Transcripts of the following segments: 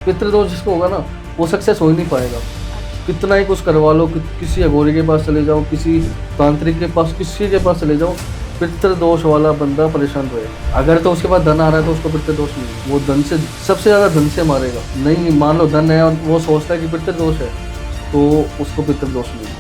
पितृदोष जिसको होगा ना वो सक्सेस हो ही नहीं पाएगा। कितना ही कुछ करवा लो, किसी अघोरी के पास चले जाओ, किसी तांत्रिक के पास, किसी के पास चले जाओ, पितृदोष वाला बंदा परेशान रहेगा। अगर तो उसके पास धन आ रहा है तो उसको पितृदोष नहीं, वो धन से सबसे ज़्यादा धन से मारेगा। नहीं, मान लो धन है और वो सोचता है कि पितृदोष है तो उसको पितृदोष नहीं।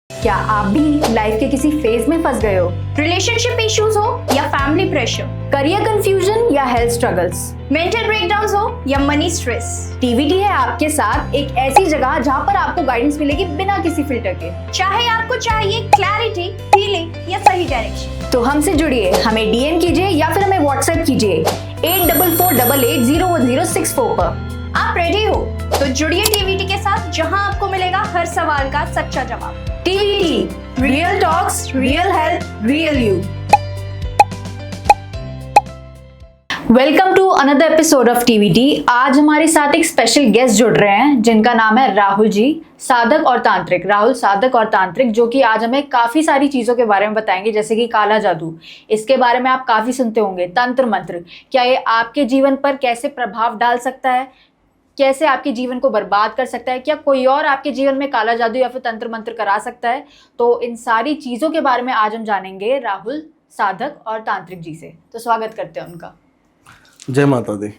क्या आप भी लाइफ के किसी फेज में फंस गए हो? रिलेशनशिप इश्यूज हो या फैमिली प्रेशर, करियर कंफ्यूजन या हेल्थ स्ट्रगल्स, मेंटल ब्रेकडाउन्स हो या मनी स्ट्रेस, टीवीटी है आपके साथ एक ऐसी जगह जहां पर आपको गाइडेंस मिलेगी बिना किसी फिल्टर के। चाहे आपको चाहिए क्लैरिटी, हीलिंग या सही डायरेक्शन, तो हमसे जुड़िए, हमें डीएम कीजिए या फिर हमें व्हाट्सएप कीजिए 84488006 पर। आप रेडी हो तो जुड़िए टीवीटी के साथ, जहां आपको मिलेगा हर सवाल का सच्चा जवाब। TVT, real talks, real health, real you. Welcome to another episode of TVT. आज हमारे साथ एक स्पेशल गेस्ट जुड़ रहे हैं जिनका नाम है राहुल जी, साधक और तांत्रिक। राहुल साधक और तांत्रिक, जो कि आज हमें काफ़ी सारी चीज़ों के बारे में बताएंगे, जैसे कि काला जादू, इसके बारे में आप काफ़ी सुनते होंगे, तंत्र मंत्र, क्या ये आपके जीवन पर कैसे प्रभाव डाल सकता है, कैसे आपके जीवन को बर्बाद कर सकता है, क्या कोई और आपके जीवन में काला जादू या फिर तंत्र मंत्र करा सकता है। तो इन सारी चीज़ों के बारे में आज हम जानेंगे राहुल साधक और तांत्रिक जी से। तो स्वागत करते हैं उनका। जय माता दी।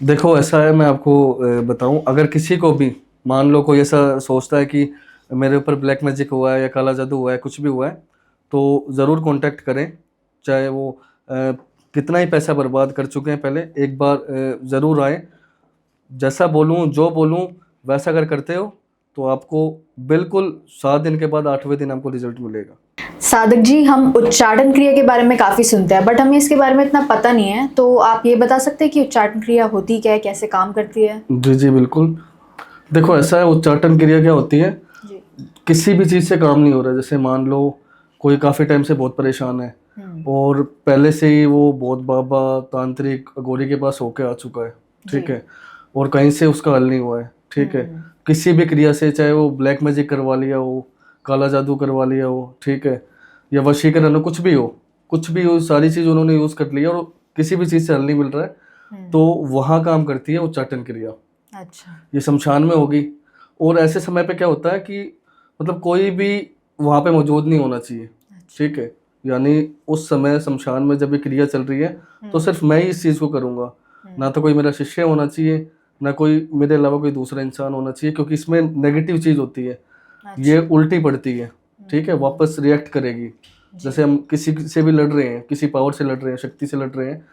देखो ऐसा है, मैं आपको बताऊं, अगर किसी को भी मान लो कोई ऐसा सोचता है कि मेरे ऊपर ब्लैक मैजिक हुआ है या काला जादू हुआ है, कुछ भी हुआ है, तो ज़रूर कांटेक्ट करें। चाहे वो कितना ही पैसा बर्बाद कर चुके हैं, पहले एक बार ज़रूर आए। जैसा बोलूं, जो बोलूं वैसा अगर करते हो तो आपको बिल्कुल 7 दिन के बाद 8वें दिन आपको रिजल्ट मिलेगा। साधक जी, हम उच्चाटन क्रिया के बारे में काफ़ी सुनते हैं, बट हमें इसके बारे में इतना पता नहीं है, तो आप ये बता सकते हैं कि उच्चाटन क्रिया होती क्या है, कैसे काम करती है? जी जी बिल्कुल। देखो ऐसा है, उच्चाटन क्रिया क्या होती है जी। किसी भी चीज़ से काम नहीं हो रहा है। जैसे मान लो कोई काफ़ी टाइम से बहुत परेशान है और पहले से ही वो बहुत बाबा, तांत्रिक, अघोरी के पास होके आ चुका है, ठीक है, और कहीं से उसका हल नहीं हुआ है, ठीक है, किसी भी क्रिया से, चाहे वो ब्लैक मैजिक करवा लिया हो, काला जादू करवा लिया हो, ठीक है, या वशीकरण हो, कुछ भी हो, सारी चीज़ उन्होंने यूज़ कर लिया और किसी भी चीज़ से हल नहीं मिल रहा है, तो वहाँ काम करती है उच्चाटन क्रिया। अच्छा। ये शमशान में होगी। और ऐसे समय पे क्या होता है कि मतलब कोई भी वहाँ पे मौजूद नहीं होना चाहिए, ठीक है, यानी उस समय शमशान में जब ये क्रिया चल रही है तो सिर्फ मैं ही इस चीज़ को करूँगा, ना तो कोई मेरा शिष्य होना चाहिए, ना कोई मेरे अलावा कोई दूसरा इंसान होना चाहिए, क्योंकि इसमें नेगेटिव चीज़ होती है। ये उल्टी पड़ती है, ठीक है, वापस रिएक्ट करेगी। जैसे हम किसी से भी लड़ रहे हैं, किसी पावर से लड़ रहे हैं, शक्ति से लड़ रहे हैं,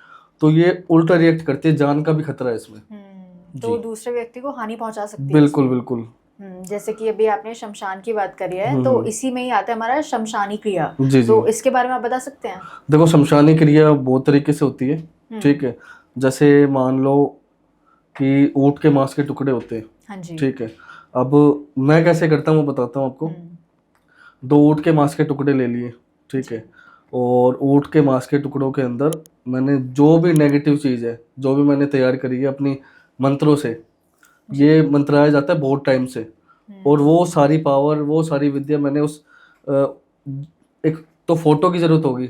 तो ये उल्टा रिएक्ट करती है। जान का भी खतरा है इसमें, तो दूसरे व्यक्ति को हानि पहुंचा सकती है। बिल्कुल बिल्कुल। जैसे कि अभी आपने शमशान की बात करी है, तो इसी में ही आता है हमारा शमशानी क्रिया। जी तो जी। इसके बारे में आप बता सकते हैं? देखो शमशानी क्रिया बहुत तरीके से होती है, ठीक है। जैसे मान लो कि ऊँट के मांस के टुकड़े होते हैं, हाँ जी। ठीक है। अब मैं कैसे करता हूँ वो बताता हूँ आपको। 2 ऊँट के मांस के टुकड़े ले लिए, ठीक है, और ऊँट के मांस के टुकड़ों के अंदर मैंने जो भी नेगेटिव चीज़ है, जो भी मैंने तैयार करी है अपनी मंत्रों से, ये मंत्राया जाता है बहुत टाइम से, और वो सारी पावर, वो सारी विद्या मैंने उस एक तो फोटो की ज़रूरत होगी।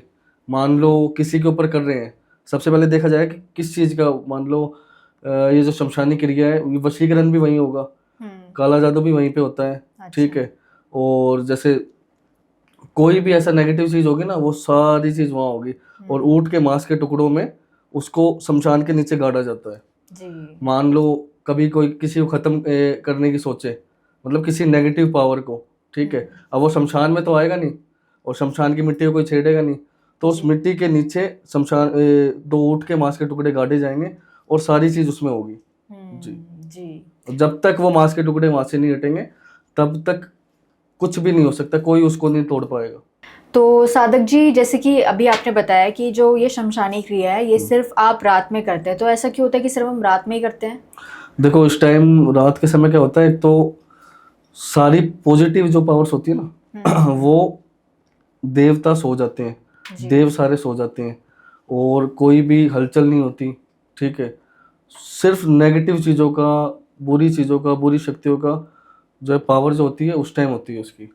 मान लो किसी के ऊपर कर रहे हैं, सबसे पहले देखा जाए कि किस चीज़ का, मान लो ये जो शमशानी क्रिया है, ये वशीकरण भी वहीं होगा, काला जादू भी वहीं पे होता है, ठीक है, और जैसे कोई भी ऐसा नेगेटिव चीज़ होगी ना, वो सारी चीज़ वहाँ होगी, और ऊँट के मांस के टुकड़ों में उसको शमशान के नीचे गाड़ा जाता है जी। मान लो कभी कोई किसी को ख़त्म करने की सोचे, मतलब किसी नेगेटिव पावर को, ठीक है, अब वो शमशान में तो आएगा नहीं और शमशान की मिट्टी को कोई छेड़ेगा नहीं, तो उस मिट्टी के नीचे शमशान 2 ऊँट के मांस के टुकड़े गाड़े जाएंगे और सारी चीज़ उसमें होगी जी जी। जब तक वो मांस के टुकड़े वहाँ से नहीं हटेंगे तब तक कुछ भी नहीं हो सकता, कोई उसको नहीं तोड़ पाएगा। तो साधक जी, जैसे कि अभी आपने बताया कि जो ये शमशानी क्रिया है, ये सिर्फ आप रात में करते हैं, तो ऐसा क्यों होता है कि सिर्फ हम रात में ही करते हैं? देखो इस टाइम रात के समय क्या होता है, एक तो सारी पॉजिटिव जो पावर्स होती है ना वो देवता सो जाते हैं, देव सारे सो जाते हैं, और कोई भी हलचल नहीं होती, ठीक है। सिर्फ नेगेटिव चीज़ों का, बुरी चीज़ों का, बुरी शक्तियों का जो है पावर जो होती है उस टाइम होती है उसकी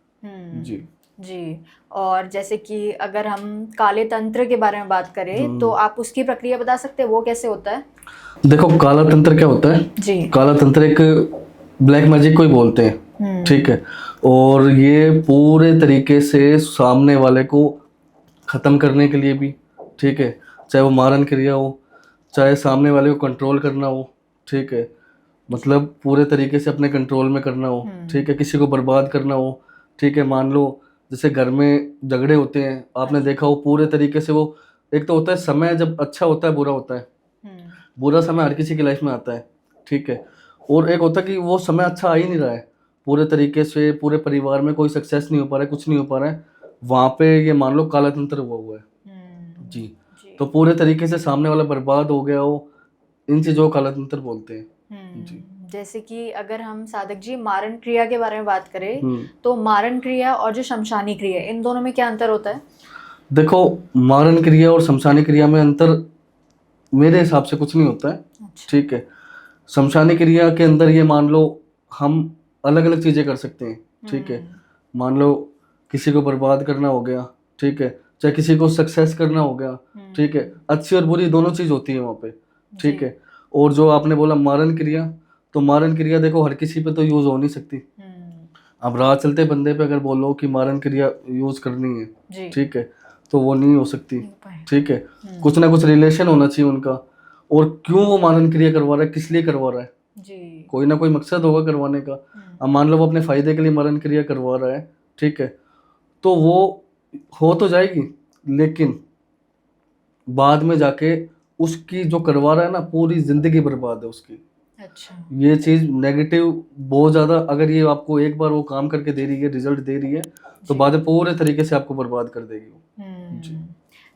जी। जी। और जैसे कि अगर हम काले तंत्र के बारे में बात करें तो आप उसकी प्रक्रिया बता सकते हैं, वो कैसे होता है? देखो काला तंत्र क्या होता है? जी। काला तंत्र एक ब्लैक मैजिक को ही बोलते हैं, ठीक है। और ये पूरे तरीके से सामने वाले को ख़त्म करने के लिए भी, ठीक है, चाहे वो मारन क्रिया हो, चाहे सामने वाले को कंट्रोल करना हो, ठीक है, मतलब पूरे तरीके से अपने कंट्रोल में करना हो, ठीक है, किसी को बर्बाद करना हो, ठीक है। मान लो जैसे घर में झगड़े होते हैं, आपने देखा हो पूरे तरीके से वो, एक तो होता है समय जब अच्छा होता है, बुरा होता है, बुरा समय हर किसी की लाइफ में आता है, ठीक है। और एक होता है कि वो समय अच्छा आ ही नहीं रहा है, पूरे तरीके से पूरे परिवार में कोई सक्सेस नहीं हो पा रहा है, कुछ नहीं हो पा रहा है, वहाँ पे ये मान लो काला तंत्र हुआ है। जी। तो पूरे तरीके से सामने वाला बर्बाद हो गया हो, इन चीज़ों को काला तंत्र बोलते हैं। जी। जैसे कि अगर हम साधक जी मारन क्रिया के बारे में बात करें तो मारन क्रिया और जो शमशानी क्रिया, इन दोनों में क्या अंतर होता है? देखो मारन क्रिया और शमशानी क्रिया में अंतर मेरे हिसाब से कुछ नहीं होता है, ठीक है। शमशानी क्रिया के अंदर ये मान लो हम अलग अलग चीज़ें कर सकते हैं, ठीक है। मान लो किसी को बर्बाद करना हो गया, ठीक है, चाहे किसी को सक्सेस करना हो गया, ठीक है, अच्छी और बुरी दोनों चीज़ होती है वहाँ पे, ठीक है। और जो आपने बोला मारन क्रिया, तो मारन क्रिया देखो हर किसी पे तो यूज़ हो नहीं सकती। अब राह चलते बंदे पे अगर बोलो कि मारन क्रिया यूज़ करनी है, ठीक है, तो वो नहीं हो सकती, ठीक है। कुछ ना कुछ रिलेशन होना चाहिए उनका, और क्यों वो मारन क्रिया करवा रहा है, किस लिए करवा रहा है, कोई ना कोई मकसद होगा करवाने का। अब मान लो वो अपने फायदे के लिए मारन क्रिया करवा रहा है, ठीक है, तो वो हो तो जाएगी, लेकिन बाद में जाके उसकी जो करवा रहा है ना, पूरी जिंदगी बर्बाद है उसकी। अच्छा। ये चीज़ नेगेटिव बहुत ज़्यादा, अगर ये आपको एक बार वो काम करके दे रही है, रिजल्ट दे रही है, तो बाद में पूरे तरीके से आपको बर्बाद कर देगी वो। जी।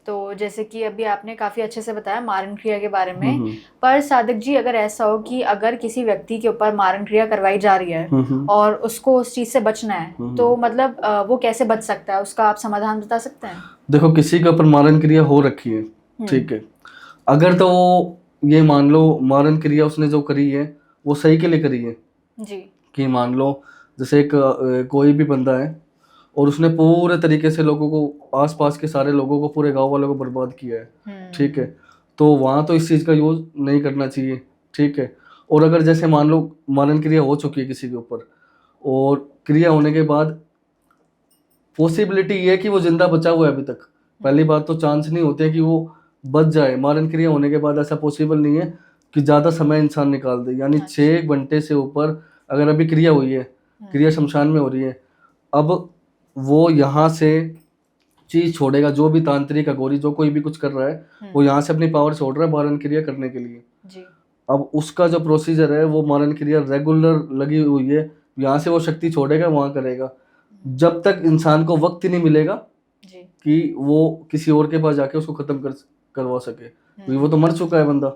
तो जैसे कि अभी आपने काफ़ी अच्छे से बताया मारन क्रिया के बारे में, पर साधक जी अगर ऐसा हो कि अगर किसी व्यक्ति के ऊपर मारन क्रिया करवाई जा रही है और उसको उस चीज़ से बचना है, तो मतलब वो कैसे बच सकता है, उसका आप समाधान बता सकते हैं? देखो किसी के ऊपर मारन क्रिया हो रखी है, ठीक है, अगर तो वो ये मान लो मारन क्रिया उसने जो करी है वो सही के लिए करी है जी। कि मान लो जैसे एक कोई भी बंदा है और उसने पूरे तरीके से लोगों को, आसपास के सारे लोगों को, पूरे गांव वालों को बर्बाद किया है, ठीक है, तो वहाँ तो इस चीज़ का यूज़ नहीं करना चाहिए, ठीक है। और अगर जैसे मान लो मारन क्रिया हो चुकी है किसी के ऊपर, और क्रिया होने के बाद पॉसिबिलिटी ये है कि वो जिंदा बचा हुआ है अभी तक, पहली बात तो चांस नहीं होते कि वो बच जाए। मारन क्रिया होने के बाद ऐसा पॉसिबल नहीं है कि ज़्यादा समय इंसान निकाल दे, यानी 6 घंटे से ऊपर अगर अभी क्रिया हुई है, क्रिया शमशान में हो रही है, अब वो यहाँ से चीज़ छोड़ेगा, जो भी तांत्रिक अघोरी जो कोई भी कुछ कर रहा है वो यहाँ से अपनी पावर छोड़ रहा है मारन क्रिया करने के लिए। जी। अब उसका जो प्रोसीजर है वो मारन क्रिया रेगुलर लगी हुई है, यहाँ से वो शक्ति छोड़ेगा, वहाँ करेगा, जब तक इंसान को वक्त ही नहीं मिलेगा कि वो किसी और के पास जाके उसको खत्म करवा सके, क्योंकि वो तो मर चुका है बंदा।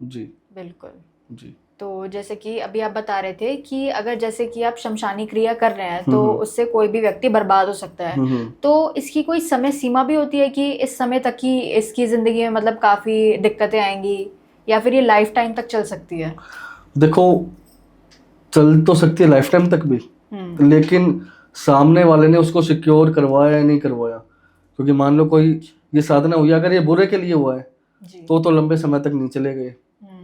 जी बिल्कुल। जी। तो जैसे कि अभी आप बता रहे थे कि अगर जैसे कि आप शमशानी क्रिया कर रहे हैं तो उससे कोई भी व्यक्ति बर्बाद हो सकता है, तो इसकी कोई समय सीमा भी होती है कि इस समय तक ही इसकी जिंदगी में मतलब काफी दिक्कतें आएंगी, या फिर ये लाइफ टाइम तक चल सकती है? देखो चल तो सकती है लाइफ टाइम तक भी, लेकिन सामने वाले ने उसको सिक्योर करवाया या नहीं करवाया, क्योंकि मान लो कोई ये साधना हुई, अगर ये बुरे के लिए हुआ है तो लंबे समय तक नहीं चलेगा।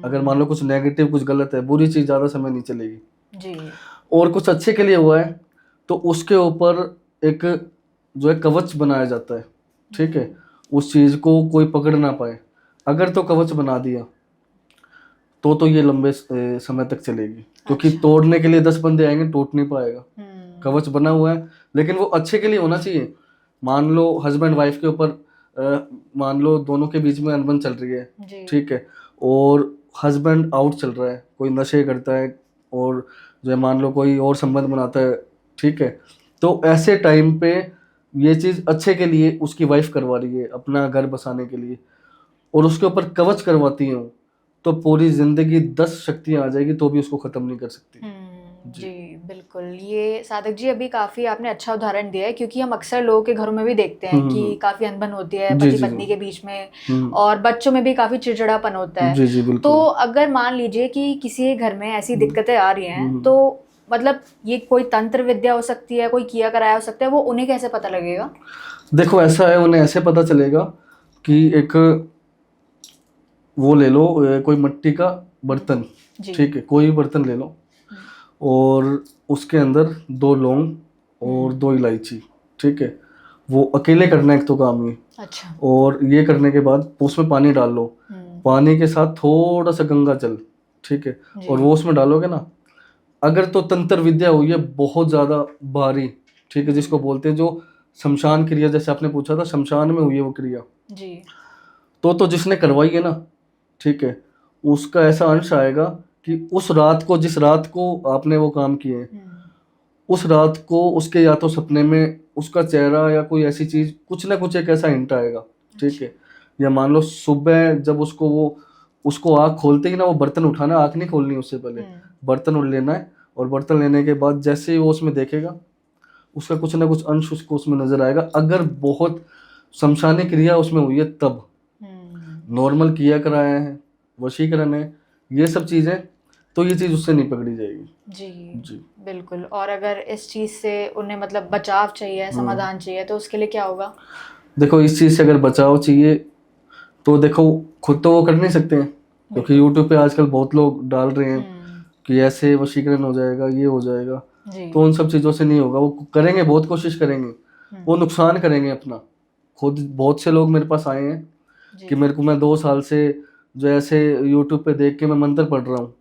अगर मान लो कुछ नेगेटिव, कुछ गलत है, बुरी चीज़ ज़्यादा समय नहीं चलेगी जी। और कुछ अच्छे के लिए हुआ है तो उसके ऊपर एक जो है कवच बनाया जाता है, ठीक है, उस चीज़ को कोई पकड़ ना पाए। अगर तो कवच बना दिया तो ये लंबे समय तक चलेगी, क्योंकि तोड़ने के लिए 10 बंदे आएंगे, टूट नहीं पाएगा। कवच बना हुआ है, लेकिन वो अच्छे के लिए होना चाहिए। मान लो हस्बैंड वाइफ के ऊपर, मान लो दोनों के बीच में अनबन चल रही है, ठीक है, और हस्बैंड आउट चल रहा है, कोई नशे करता है और जो है मान लो कोई और संबंध बनाता है, ठीक है, तो ऐसे टाइम पे ये चीज़ अच्छे के लिए उसकी वाइफ करवा रही है, अपना घर बसाने के लिए, और उसके ऊपर कवच करवाती हूँ, तो पूरी जिंदगी 10 शक्तियाँ आ जाएगी तो भी उसको खत्म नहीं कर सकती। जी बिल्कुल। ये साधक जी अभी काफी आपने अच्छा उदाहरण दिया है, क्योंकि हम अक्सर लोगों के घरों में भी देखते हैं कि काफी अनबन होती है पति पत्नी के बीच में, और बच्चों में भी काफी चिड़चिड़ापन होता है। तो अगर मान लीजिए कि किसी घर में ऐसी दिक्कतें आ रही हैं, तो मतलब ये कोई तंत्र विद्या हो सकती है, कोई किया कराया हो सकता है, वो उन्हें कैसे पता लगेगा? देखो ऐसा है, उन्हें ऐसे पता चलेगा कि एक वो ले लो, कोई मिट्टी का बर्तन, जी। ठीक है, कोई भी बर्तन ले लो और उसके अंदर 2 लौंग और 2 इलायची, ठीक है, वो अकेले करना है एक तो काम ये। अच्छा। और ये करने के बाद उसमें पानी डाल लो, पानी के साथ थोड़ा सा गंगा जल, ठीक है, जी। और वो उसमें डालोगे ना, अगर तो तंत्र विद्या हुई है बहुत ज़्यादा भारी, ठीक है, जिसको बोलते हैं जो शमशान क्रिया, जैसे आपने पूछा था शमशान में हुई है वो क्रिया, जी। तो जिसने करवाई है ना, ठीक है, उसका ऐसा अंश आएगा कि उस रात को, जिस रात को आपने वो काम किए, उस रात को उसके या तो सपने में उसका चेहरा या कोई ऐसी चीज, कुछ ना कुछ एक ऐसा हिंट आएगा, ठीक है, या मान लो सुबह जब उसको आँख खोलते ही ना, वो बर्तन उठाना, आँख नहीं खोलनी उससे पहले, बर्तन उठ लेना है, और बर्तन लेने के बाद जैसे ही वो उसमें देखेगा, उसका कुछ ना कुछ अंश उसको उसमें नजर आएगा। अगर बहुत शमशानी क्रिया उसमें हुई है तब, नॉर्मल किया कराया है, वशीकरण है, ये सब चीजें, तो ये चीज उससे नहीं पकड़ी जाएगी। जी। जी बिल्कुल। और अगर इस चीज से उन्हें मतलब बचाव चाहिए, समाधान चाहिए, तो उसके लिए क्या होगा? देखो इस चीज से अगर बचाव चाहिए तो देखो खुद तो वो कर नहीं सकते हैं, क्योंकि यूट्यूब पे आजकल बहुत लोग डाल रहे हैं कि ऐसे वशीकरण हो जाएगा, ये हो जाएगा, तो उन सब चीज़ों से नहीं होगा। वो करेंगे, बहुत कोशिश करेंगे, वो नुकसान करेंगे अपना। खुद बहुत से लोग मेरे पास आए हैं कि मेरे को, मैं 2 साल से जो ऐसे यूट्यूब पे देख के मैं मंत्र पढ़ रहा हूँ,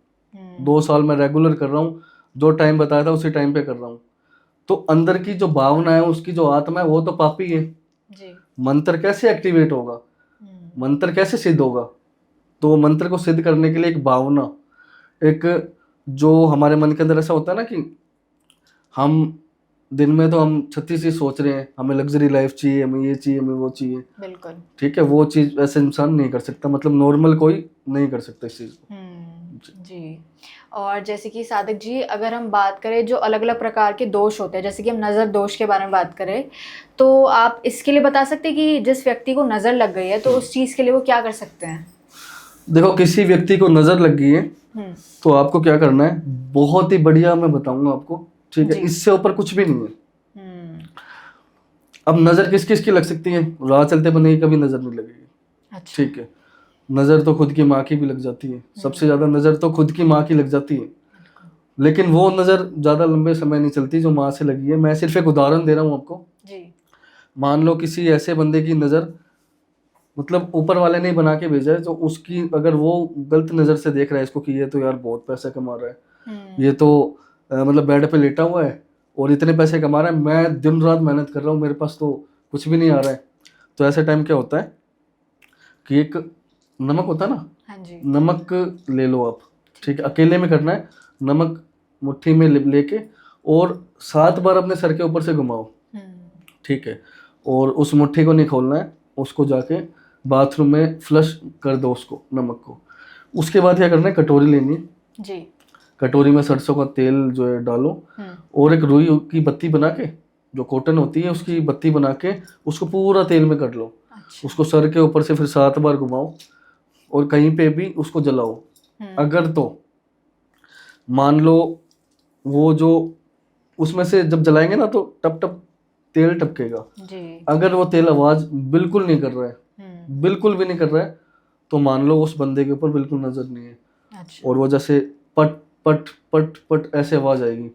2 साल मैं रेगुलर कर रहा हूँ, जो टाइम बताया था उसी टाइम पे कर रहा हूँ, तो अंदर की जो भावना है, उसकी जो आत्मा है, वो तो पापी है। मंत्र कैसे एक्टिवेट होगा, मंत्र कैसे सिद्ध होगा? तो मंत्र को सिद्ध करने के लिए एक भावना, एक जो हमारे मन के अंदर ऐसा होता है ना कि हम दिन में तो हम 36 चीज सोच रहे हैं, हमें लग्जरी लाइफ चाहिए, हमें ये चाहिए, हमें वो चाहिए, बिल्कुल। ठीक है, वो चीज ऐसे इंसान नहीं कर सकता, मतलब नॉर्मल कोई नहीं कर सकता इस चीज को। जी। और जैसे कि साधक जी, अगर हम बात करें जो अलग अलग प्रकार के दोष होते हैं, जैसे कि हम नज़र दोष के बारे में बात करें, तो आप इसके लिए बता सकते हैं कि जिस व्यक्ति को नज़र लग गई है तो उस चीज़ के लिए वो क्या कर सकते हैं? देखो किसी व्यक्ति को नज़र लग गई है तो आपको क्या करना है, बहुत ही बढ़िया मैं बताऊंगा आपको, ठीक है, इससे ऊपर कुछ भी नहीं है। अब नज़र किस किस की लग सकती है? राह चलते बने कभी नज़र नहीं लगेगी। अच्छा। ठीक है, नज़र तो खुद की माँ की भी लग जाती है, सबसे ज़्यादा नज़र तो खुद की माँ की लग जाती है, लेकिन वो नज़र ज़्यादा लंबे समय नहीं चलती जो माँ से लगी है। मैं सिर्फ एक उदाहरण दे रहा हूँ आपको जी। मान लो किसी ऐसे बंदे की नज़र, मतलब ऊपर वाले ने बना के भेजा है, तो उसकी अगर वो गलत नज़र से देख रहा है इसको कि ये तो यार बहुत पैसा कमा रहा है, ये तो मतलब बेड पे लेटा हुआ है और इतने पैसे कमा रहा है, मैं दिन रात मेहनत कर रहा हूँ, मेरे पास तो कुछ भी नहीं आ रहा है। तो ऐसे टाइम क्या होता है कि एक नमक होता है ना, हाँ जी, नमक ले लो आप, ठीक है, अकेले में करना है, नमक मुट्ठी में लेके और 7 बार अपने सर के ऊपर से घुमाओ, ठीक है, और उस मुट्ठी को नहीं खोलना है, उसको जाके बाथरूम में फ्लश कर दो उसको, नमक को। उसके बाद क्या करना है, कटोरी लेनी है जी, कटोरी में सरसों का तेल जो है डालो और एक रुई की बत्ती बना के, जो कॉटन होती है उसकी बत्ती बना के उसको पूरा तेल में कर लो। अच्छा। उसको सर के ऊपर से फिर 7 बार घुमाओ और कहीं पे भी उसको जलाओ। अगर तो मान लो वो जो उसमें से जब जलाएंगे ना तो टप टप तेल टपकेगा जी। अगर वो तेल आवाज बिल्कुल नहीं कर रहा है, बिल्कुल भी नहीं कर रहा है, तो मान लो उस बंदे के ऊपर बिल्कुल नजर नहीं है। अच्छा। और वो जैसे पट पट पट पट ऐसे आवाज आएगी,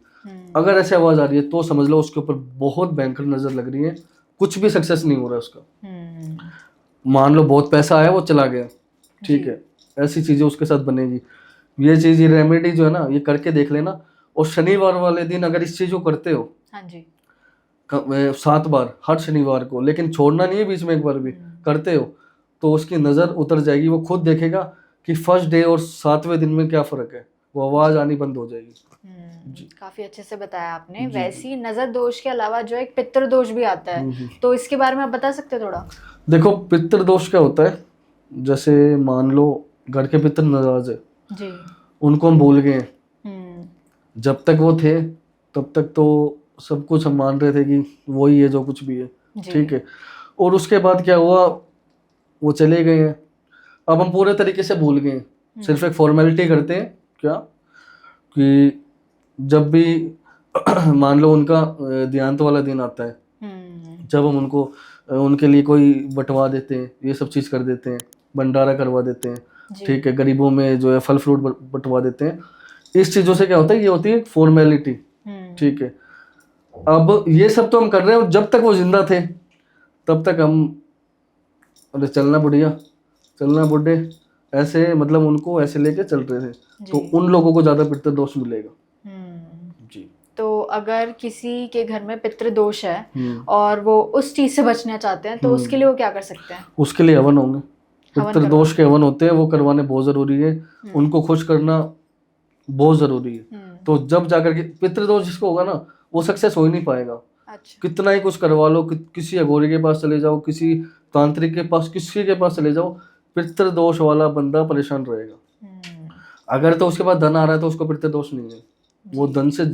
अगर ऐसे आवाज आ रही है तो समझ लो उसके ऊपर बहुत भयंकर नजर लग रही है, कुछ भी सक्सेस नहीं हो रहा है उसका। मान लो बहुत पैसा आया वो चला गया, ठीक है, ऐसी चीजें उसके साथ बनेगी। ये चीज, ये रेमेडी जो है ना, ये करके देख लेना। और शनिवार वाले दिन अगर इस चीज को करते हो, हाँ जी, 7 बार हर शनिवार को, लेकिन छोड़ना नहीं है बीच में एक बार भी, करते हो तो उसकी नजर उतर जाएगी। वो खुद देखेगा कि फर्स्ट डे और 7वें दिन में क्या फर्क है, वो आवाज आनी बंद हो जाएगी। जी। काफी अच्छे से बताया आपने। वैसे ही नजर दोष के अलावा जो एक पितृ दोष भी आता है, तो इसके बारे में आप बता सकते हैं थोड़ा? देखो पितृ दोष क्या होता है, जैसे मान लो घर के पितृ नाराज है जी, उनको हम भूल गए, जब तक वो थे तब तक तो सब कुछ हम मान रहे थे कि वही है जो कुछ भी है, ठीक है, और उसके बाद क्या हुआ, वो चले गए हैं, अब हम पूरे तरीके से भूल गए, सिर्फ एक फॉर्मेलिटी करते हैं क्या कि जब भी मान लो उनका देहांत वाला दिन आता है, जब हम उनको उनके लिए कोई बंटवा देते हैं, ये सब चीज़ कर देते हैं, भंडारा करवा देते हैं, ठीक है, गरीबों में जो है फल फ्रूट बंटवा देते हैं। इस चीज़ों से क्या होता है, ये होती है फॉर्मेलिटी, ठीक है। अब ये सब तो हम कर रहे हैं, और जब तक वो जिंदा थे तब तक हम अरे चलना बुढ़िया, चलना बुढ़े, ऐसे मतलब उनको ऐसे लेके चल रहे थे, तो उन लोगों को ज़्यादा पितृदोष मिलेगा। जी। तो अगर किसी के घर में पितृदोष है और वो उस चीज से बचना चाहते हैं तो उसके लिए वो क्या कर सकते हैं? उसके लिए हवन होंगे, पितृदोष के हवन होते हैं, वो करवाने बहुत जरूरी है, उनको खुश करना बहुत जरूरी है। तो जब जाकर के पितृदोष जिसको होगा ना, वो सक्सेस हो ही नहीं पाएगा। अच्छा। कितना ही कुछ करवा लो, किसी अघोरी के पास चले जाओ, किसी तांत्रिक के पास, किसी के पास चले जाओ, पितृदोष वाला बंदा परेशान रहेगा। अगर तो उसके पास धन आ रहा है तो उसको पितृदोष नहीं है, वो धन से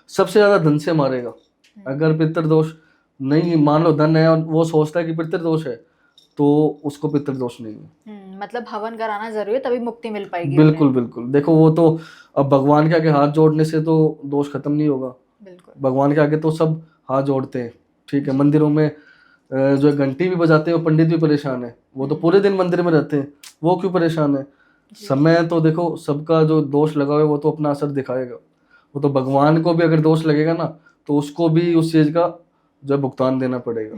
सबसे ज्यादा धन से मारेगा। अगर पितृदोष नहीं, मान लो धन है और वो सोचता है कि पितृदोष है, तो उसको पितृदोष नहीं है। मतलब हवन कराना जरूरी है, तभी मुक्ति मिल पाएगी। बिल्कुल बिल्कुल। देखो वो तो अब भगवान के आगे हाथ जोड़ने से तो दोष खत्म नहीं होगा। बिल्कुल। भगवान के आगे तो सब हाथ जोड़ते हैं, ठीक है। मंदिरों में जो घंटी भी बजाते हैं, वो पंडित भी परेशान है, वो तो पूरे दिन मंदिर में रहते हैं, वो क्यों परेशान है? समय तो देखो सबका जो दोष लगा हुआ है वो तो अपना असर दिखाएगा। वो तो भगवान को भी अगर दोष लगेगा ना, तो उसको भी उस चीज का जो भुगतान देना पड़ेगा।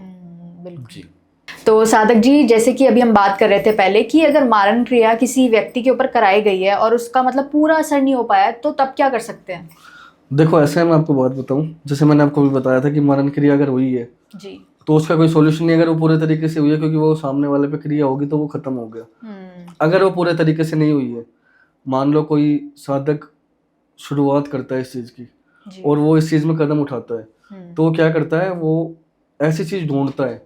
बिल्कुल जी। तो साधक जी, जैसे कि अभी हम बात कर रहे थे पहले कि अगर मारण क्रिया किसी व्यक्ति के ऊपर कराई गई है और उसका मतलब पूरा असर नहीं हो पाया, तो तब क्या कर सकते हैं? देखो ऐसे मैं आपको बात बताऊं, जैसे मैंने आपको भी बताया था कि मरण क्रिया अगर हुई है जी, तो उसका कोई सॉल्यूशन नहीं। अगर वो पूरे तरीके से हुई है, क्योंकि वो सामने वाले पे क्रिया होगी तो वो खत्म हो गया। अगर वो पूरे तरीके से नहीं हुई है, मान लो कोई साधक शुरुआत करता है इस चीज की जी। और वो इस चीज में कदम उठाता है, तो वो क्या करता है, वो ऐसी चीज ढूंढता है,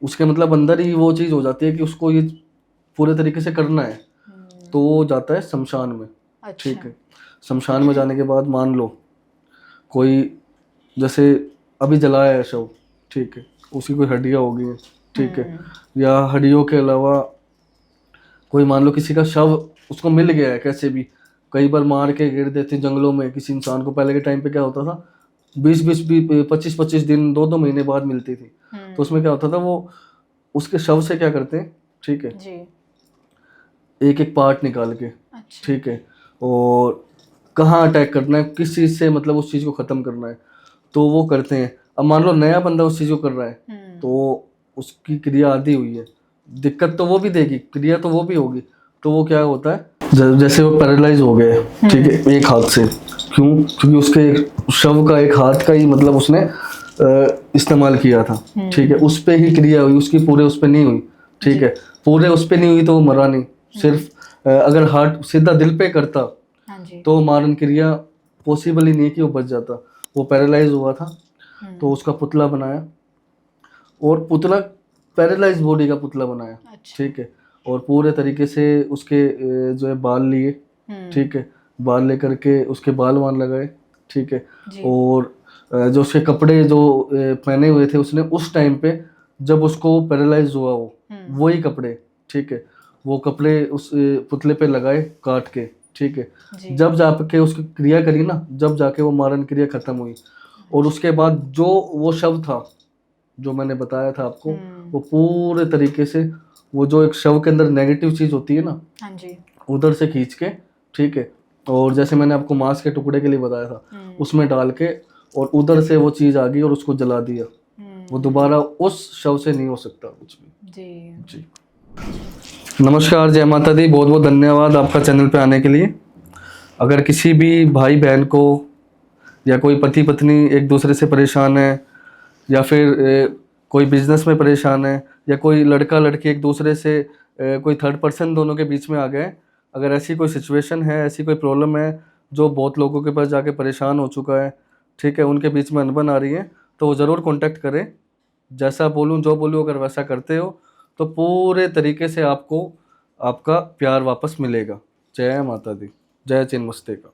उसके मतलब अंदर ही वो चीज हो जाती है कि उसको ये पूरे तरीके से करना है, तो वो जाता है शमशान में। अच्छा। ठीक है, शमशान में जाने के बाद मान लो कोई जैसे अभी जलाया है शव, ठीक है, उसकी कोई हड्डियां हो गई हैं, ठीक है, या हड्डियों के अलावा कोई मान लो किसी का शव उसको मिल गया है कैसे भी, कई बार मार के गिर देते जंगलों में किसी इंसान को। पहले के टाइम पे क्या होता था, 25 दिन 2 महीने बाद मिलती थी, तो उसमें क्या होता था, वो उसके शव से क्या करते हैं, ठीक है, जी। एक एक पार्ट निकाल के, अच्छा। ठीक है, और कहाँ अटैक करना है, किस चीज़ से मतलब उस चीज़ को ख़त्म करना है, तो वो करते हैं। अब मान लो नया बंदा उस चीज़ को कर रहा है, तो उसकी क्रिया आधी हुई है, दिक्कत तो वो भी देगी, क्रिया तो वो भी होगी, तो वो क्या होता है, जैसे वो पैरालाइज हो गए, ठीक है, एक हाथ से। क्यों? क्योंकि उसके शव का एक हाथ का ही मतलब उसने इस्तेमाल किया था, ठीक है, उस पे ही क्रिया हुई, उसकी पूरे उस पे नहीं हुई, ठीक है, पूरे उस पे नहीं हुई तो वो मरा नहीं। सिर्फ अगर हार्ट सीधा दिल पे करता तो मारण क्रिया पॉसिबल ही नहीं कि वो बच जाता। वो पैरालाइज हुआ था, तो उसका पुतला बनाया, और पुतला पैरालाइज बॉडी का पुतला बनाया, ठीक है, और पूरे तरीके से उसके जो है बाल लिए, ठीक है, बाल लेकर के उसके बाल वान लगाए, ठीक है, और जो उसके कपड़े जो पहने हुए थे उसने उस टाइम पे जब उसको पैरालाइज हुआ, वो वही कपड़े, ठीक है, वो कपड़े उस पुतले पे लगाए काट के, ठीक है। जब जाके उसकी क्रिया करी ना, जब जाके वो मारण क्रिया खत्म हुई, और उसके बाद जो वो शव था जो मैंने बताया था आपको, वो पूरे तरीके से वो जो एक शव के अंदर नेगेटिव चीज होती है ना, उधर से खींच के, ठीक है, और जैसे मैंने आपको मांस के टुकड़े के लिए बताया था, उसमें डाल के और उधर से वो चीज आ गई और उसको जला दिया। वो दोबारा उस शव से नहीं हो सकता कुछ भी। जी। नमस्कार, जय माता दी, बहुत बहुत धन्यवाद आपका चैनल पे आने के लिए। अगर किसी भी भाई बहन को या कोई पति पत्नी एक दूसरे से परेशान है, या फिर कोई बिजनेस में परेशान है, या कोई लड़का लड़की एक दूसरे से कोई थर्ड पर्सन दोनों के बीच में आ गए, अगर ऐसी कोई सिचुएशन है, ऐसी कोई प्रॉब्लम है जो बहुत लोगों के पास जाके परेशान हो चुका है, ठीक है, उनके बीच में अनबन आ रही है, तो वो ज़रूर कांटेक्ट करें। जैसा बोलूँ जो बोलूँ अगर वैसा करते हो तो पूरे तरीके से आपको आपका प्यार वापस मिलेगा। जय माता दी, जय चिन्मस्ते का।